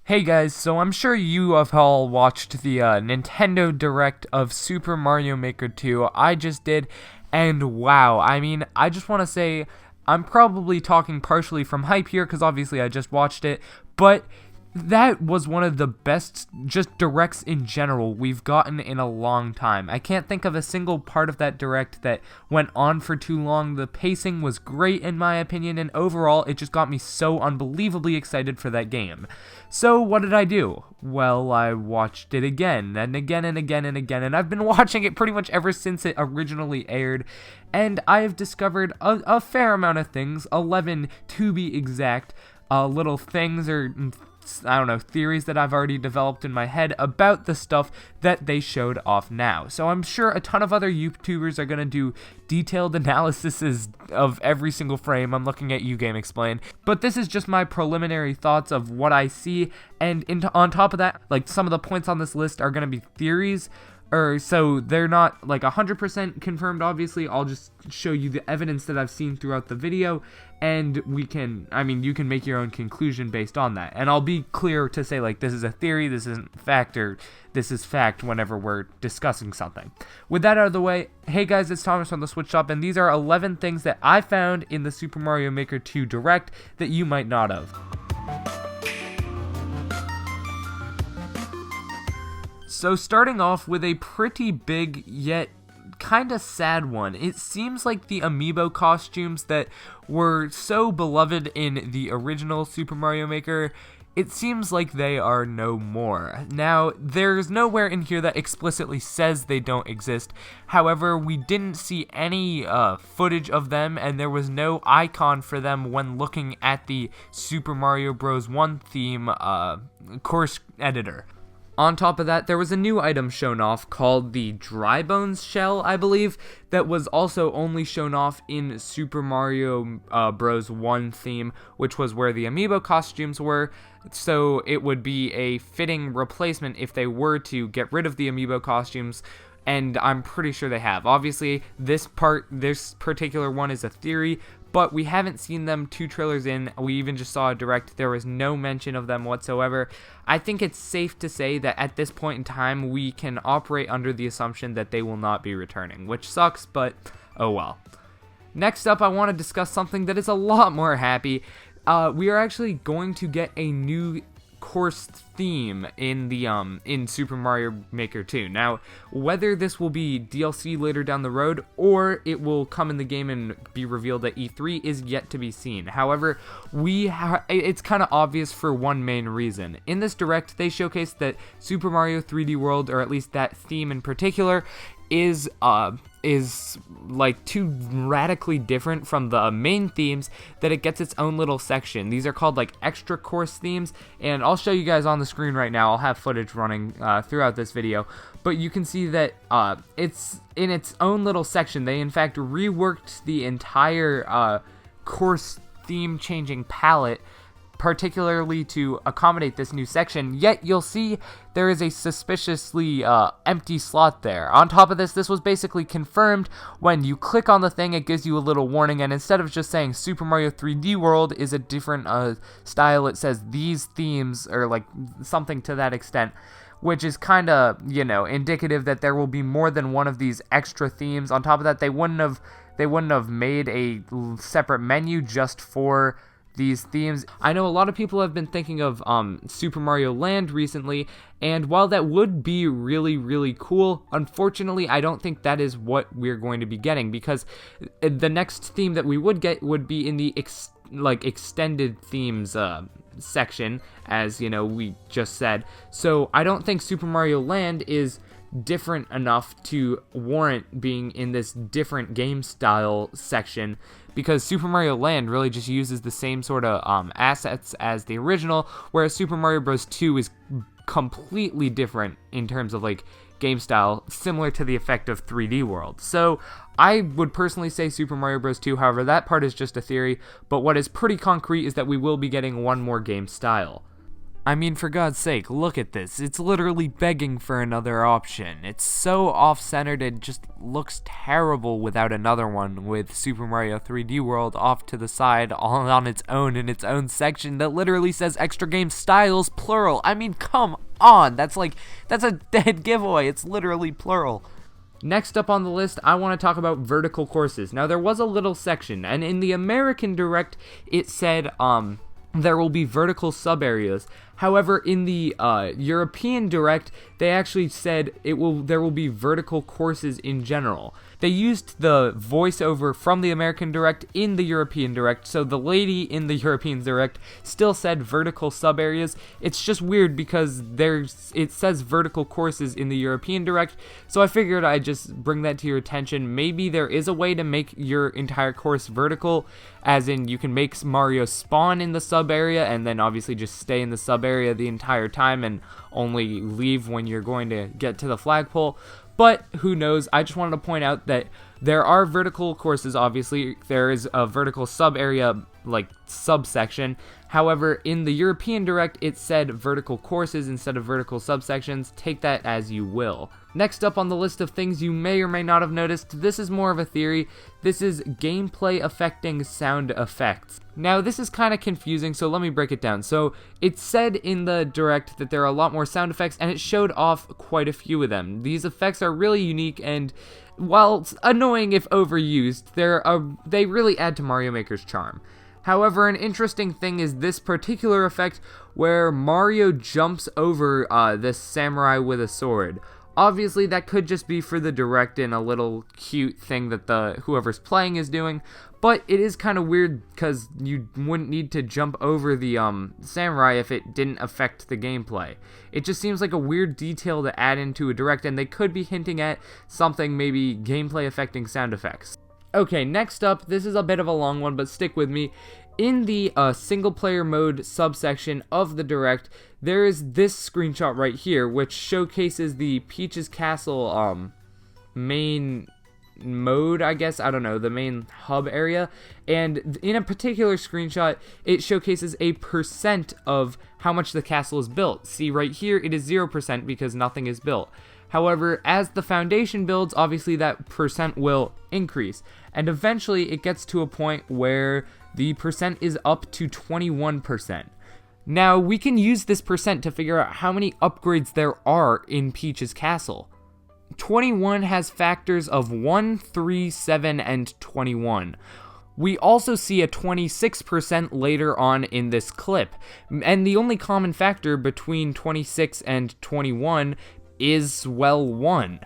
Hey guys, so I'm sure you have all watched the Nintendo Direct of Super Mario Maker 2. I just did, and wow, I just want to say I'm probably talking partially from hype here because obviously I just watched it, but that was one of the best just directs in general we've gotten in a long time. I can't think of a single part of that direct that went on for too long. The pacing was great in my opinion, and overall it just got me so unbelievably excited for that game. So what did I do? Well, I watched it again and again and again and again, and I've been watching it pretty much ever since it originally aired, and I have discovered a fair amount of things, 11 to be exact, little things or I don't know, theories that I've already developed in my head about the stuff that they showed off now. So I'm sure a ton of other YouTubers are going to do detailed analyses of every single frame. I'm looking at you, Game Explain. But this is just my preliminary thoughts of what I see, and on top of that, like, some of the points on this list are going to be theories, so they're not like 100% confirmed. Obviously, I'll just show you the evidence that I've seen throughout the video, and you can make your own conclusion based on that. And I'll be clear to say, like, this is a theory, this isn't fact, or this is fact whenever we're discussing something. With that out of the way, hey guys, it's Thomas from the Switch Shop, and these are 11 things that I found in the Super Mario Maker 2 Direct that you might not have. So starting off with a pretty big yet kinda sad one. It seems like the Amiibo costumes that were so beloved in the original Super Mario Maker, it seems like they are no more. Now, there's nowhere in here that explicitly says they don't exist. However, we didn't see any footage of them, and there was no icon for them when looking at the Super Mario Bros. 1 theme course editor. On top of that, there was a new item shown off called the Dry Bones Shell, I believe, that was also only shown off in Super Mario Bros. 1 theme, which was where the Amiibo costumes were, so it would be a fitting replacement if they were to get rid of the Amiibo costumes, and I'm pretty sure they have. Obviously, this particular one is a theory, but we haven't seen them 2 trailers in. We even just saw a direct. There was no mention of them whatsoever. I think it's safe to say that at this point in time, we can operate under the assumption that they will not be returning, which sucks, but oh well. Next up, I want to discuss something that is a lot more happy. We are actually going to get a new course theme in Super Mario Maker 2. Now, whether this will be DLC later down the road or it will come in the game and be revealed at E3 is yet to be seen. However, it's kind of obvious for one main reason. In this direct, they showcased that Super Mario 3D World, or at least that theme in particular, is like too radically different from the main themes that it gets its own little section. These are called like extra course themes, and I'll show you guys on the screen right now. I'll have footage running throughout this video, but you can see that it's in its own little section. They in fact reworked the entire course theme changing palette, particularly to accommodate this new section, yet you'll see there is a suspiciously empty slot there. On top of this, this was basically confirmed. When you click on the thing, it gives you a little warning, and instead of just saying Super Mario 3D World is a different style, it says these themes, or like something to that extent, which is kind of, indicative that there will be more than one of these extra themes. On top of that, they wouldn't have made a separate menu just for these themes. I know a lot of people have been thinking of Super Mario Land recently, and while that would be really, really cool, unfortunately, I don't think that is what we're going to be getting, because the next theme that we would get would be in the extended themes section, as we just said. So I don't think Super Mario Land is different enough to warrant being in this different game style section, because Super Mario Land really just uses the same sort of assets as the original, whereas Super Mario Bros. 2 is completely different in terms of like game style, similar to the effect of 3D World. So I would personally say Super Mario Bros. 2, however, that part is just a theory, but what is pretty concrete is that we will be getting one more game style. I mean, for God's sake, look at this. It's literally begging for another option. It's so off-centered, it just looks terrible without another one, with Super Mario 3D World off to the side, all on its own in its own section that literally says Extra Game Styles, plural. I mean, come on. That's a dead giveaway. It's literally plural. Next up on the list, I want to talk about vertical courses. Now, there was a little section, and in the American Direct, it said, there will be vertical sub-areas. However, in the European Direct, they actually said there will be vertical courses in general. They used the voiceover from the American Direct in the European Direct, so the lady in the European Direct still said vertical sub-areas. It's just weird because it says vertical courses in the European Direct, so I figured I'd just bring that to your attention. Maybe there is a way to make your entire course vertical, as in you can make Mario spawn in the sub-area and then obviously just stay in the sub-area the entire time and only leave when you're going to get to the flagpole. But who knows? I just wanted to point out that there are vertical courses, obviously. There is a vertical sub-area, like, subsection. However, in the European Direct, it said vertical courses instead of vertical subsections. Take that as you will. Next up on the list of things you may or may not have noticed, this is more of a theory. This is gameplay affecting sound effects. Now, this is kind of confusing, so let me break it down. So, it said in the Direct that there are a lot more sound effects, and it showed off quite a few of them. These effects are really unique, and while annoying if overused, they really add to Mario Maker's charm. However, an interesting thing is this particular effect where Mario jumps over this samurai with a sword. Obviously, that could just be for the Direct and a little cute thing that whoever's playing is doing, but it is kind of weird because you wouldn't need to jump over the samurai if it didn't affect the gameplay. It just seems like a weird detail to add into a Direct, and they could be hinting at something maybe gameplay affecting sound effects. Okay, next up, this is a bit of a long one, but stick with me. In the single-player mode subsection of the Direct, there is this screenshot right here, which showcases the Peach's Castle main mode, I guess, I don't know, the main hub area, and in a particular screenshot, it showcases a percent of how much the castle is built. See, right here, it is 0% because nothing is built. However, as the foundation builds, obviously that percent will increase, and eventually it gets to a point where the percent is up to 21%. Now, we can use this percent to figure out how many upgrades there are in Peach's Castle. 21 has factors of 1, 3, 7, and 21. We also see a 26% later on in this clip, and the only common factor between 26 and 21 is, well, 1.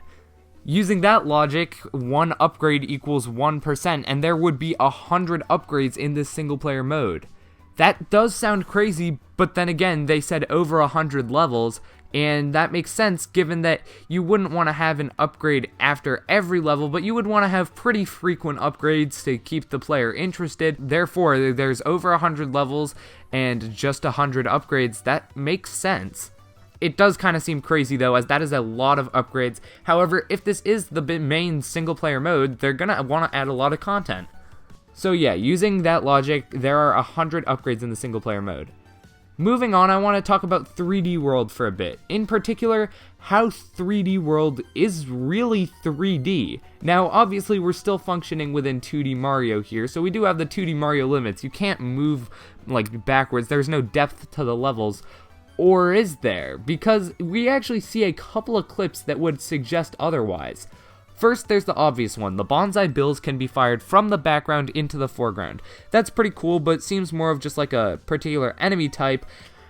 Using that logic, 1 upgrade equals 1%, and there would be 100 upgrades in this single-player mode. That does sound crazy, but then again, they said over 100 levels, and that makes sense given that you wouldn't want to have an upgrade after every level, but you would want to have pretty frequent upgrades to keep the player interested. Therefore, there's over 100 levels and just 100 upgrades. That makes sense. It does kind of seem crazy though, as that is a lot of upgrades. However, if this is the main single-player mode, they're gonna want to add a lot of content. So yeah, using that logic, there are 100 upgrades in the single-player mode. Moving on, I want to talk about 3D World for a bit. In particular, how 3D World is really 3D. Now, obviously, we're still functioning within 2D Mario here, so we do have the 2D Mario limits. You can't move, like, backwards. There's no depth to the levels. Or is there? Because we actually see a couple of clips that would suggest otherwise. First, there's the obvious one. The bonsai bills can be fired from the background into the foreground. That's pretty cool, but seems more of just like a particular enemy type.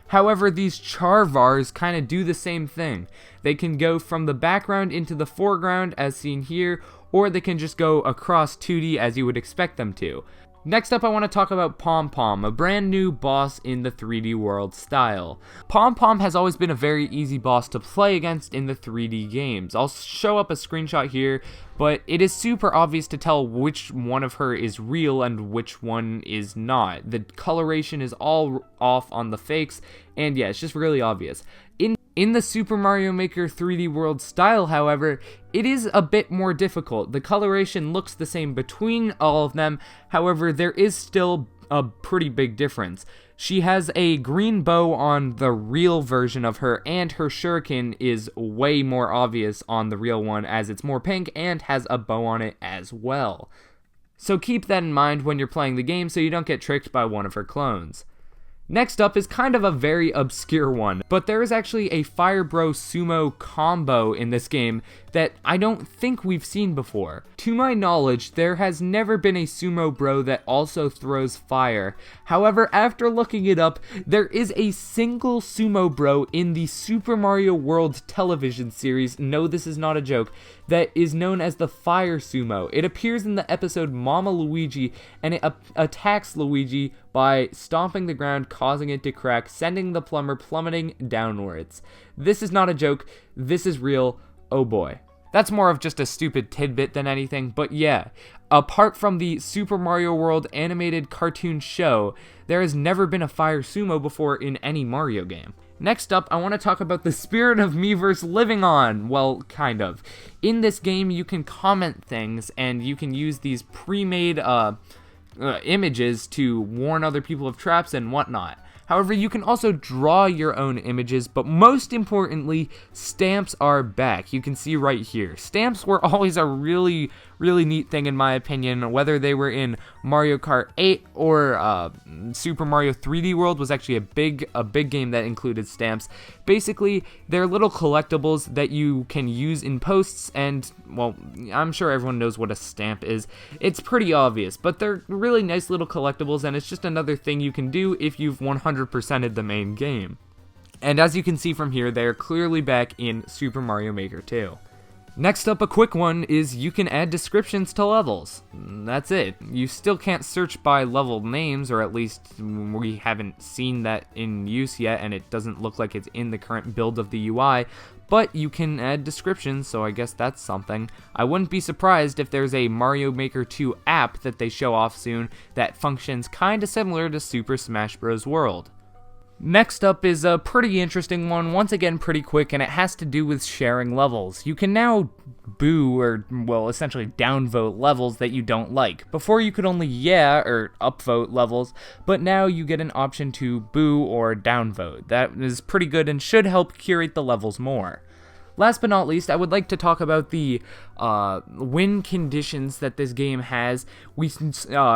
However, these charvars kind of do the same thing. They can go from the background into the foreground, as seen here, or they can just go across 2D as you would expect them to. Next up, I want to talk about Pom Pom, a brand new boss in the 3D World style. Pom Pom has always been a very easy boss to play against in the 3D games. I'll show up a screenshot here, but it is super obvious to tell which one of her is real and which one is not. The coloration is all off on the fakes, and yeah, it's just really obvious. In the Super Mario Maker 3D World style, however, it is a bit more difficult. The coloration looks the same between all of them, however, there is still a pretty big difference. She has a green bow on the real version of her, and her shuriken is way more obvious on the real one as it's more pink and has a bow on it as well. So keep that in mind when you're playing the game so you don't get tricked by one of her clones. Next up is kind of a very obscure one, but there is actually a Fire Bro Sumo combo in this game that I don't think we've seen before. To my knowledge, there has never been a Sumo Bro that also throws fire. However, after looking it up, there is a single Sumo Bro in the Super Mario World television series, no, this is not a joke, that is known as the Fire Sumo. It appears in the episode Mama Luigi, and it attacks Luigi by stomping the ground, causing it to crack, sending the plumber plummeting downwards. This is not a joke, this is real, oh boy. That's more of just a stupid tidbit than anything, but yeah, apart from the Super Mario World animated cartoon show, there has never been a Fire Sumo before in any Mario game. Next up, I want to talk about the Spirit of Miiverse living on. Well, kind of. In this game, you can comment things, and you can use these pre-made images to warn other people of traps and whatnot. However, you can also draw your own images, but most importantly, stamps are back. You can see right here. Stamps were always a really neat thing in my opinion, whether they were in Mario Kart 8 or Super Mario 3D World was actually a big game that included stamps. Basically, they're little collectibles that you can use in posts, and, well, I'm sure everyone knows what a stamp is. It's pretty obvious, but they're really nice little collectibles, and it's just another thing you can do if you've 100%ed the main game. And as you can see from here, they're clearly back in Super Mario Maker 2. Next up, a quick one is you can add descriptions to levels. That's it. You still can't search by level names, or at least we haven't seen that in use yet, and it doesn't look like it's in the current build of the UI, but you can add descriptions, so I guess that's something. I wouldn't be surprised if there's a Mario Maker 2 app that they show off soon that functions kinda similar to Super Smash Bros. World. Next up is a pretty interesting one, once again pretty quick, and it has to do with sharing levels. You can now boo, or, well, essentially downvote levels that you don't like. Before you could only yeah, or upvote levels, but now you get an option to boo or downvote. That is pretty good and should help curate the levels more. Last but not least, I would like to talk about the win conditions that this game has. We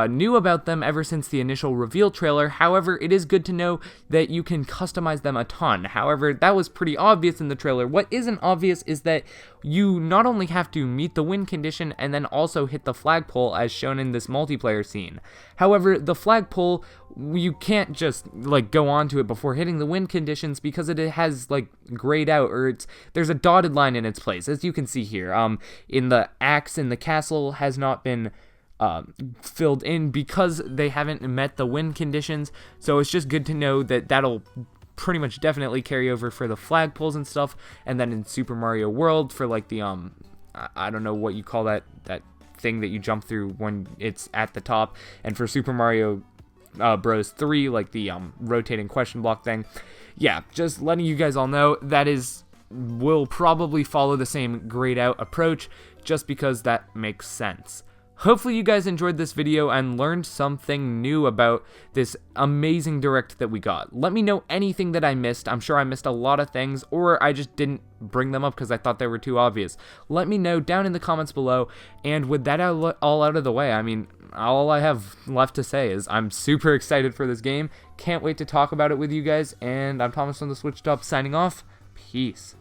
knew about them ever since the initial reveal trailer. However, it is good to know that you can customize them a ton. However, that was pretty obvious in the trailer. What isn't obvious is that you not only have to meet the win condition and then also hit the flagpole as shown in this multiplayer scene. However, the flagpole, you can't just like go onto it before hitting the win conditions because it has like grayed out, or there's a dotted line in its place, as you can see here. In the axe in the castle has not been filled in because they haven't met the win conditions. So it's just good to know that that'll pretty much definitely carry over for the flagpoles and stuff. And then in Super Mario World for like the I don't know what you call that thing that you jump through when it's at the top, and for Super Mario Bros 3, like the rotating question block thing. Yeah, just letting you guys all know that will probably follow the same grayed out approach, just because that makes sense. Hopefully you guys enjoyed this video and learned something new about this amazing direct that we got. Let me know anything that I missed. I'm sure I missed a lot of things, or I just didn't bring them up because I thought they were too obvious. Let me know down in the comments below, and with that all out of the way, I mean, all I have left to say is I'm super excited for this game. Can't wait to talk about it with you guys, and I'm Thomas from the Switch Top signing off. Peace.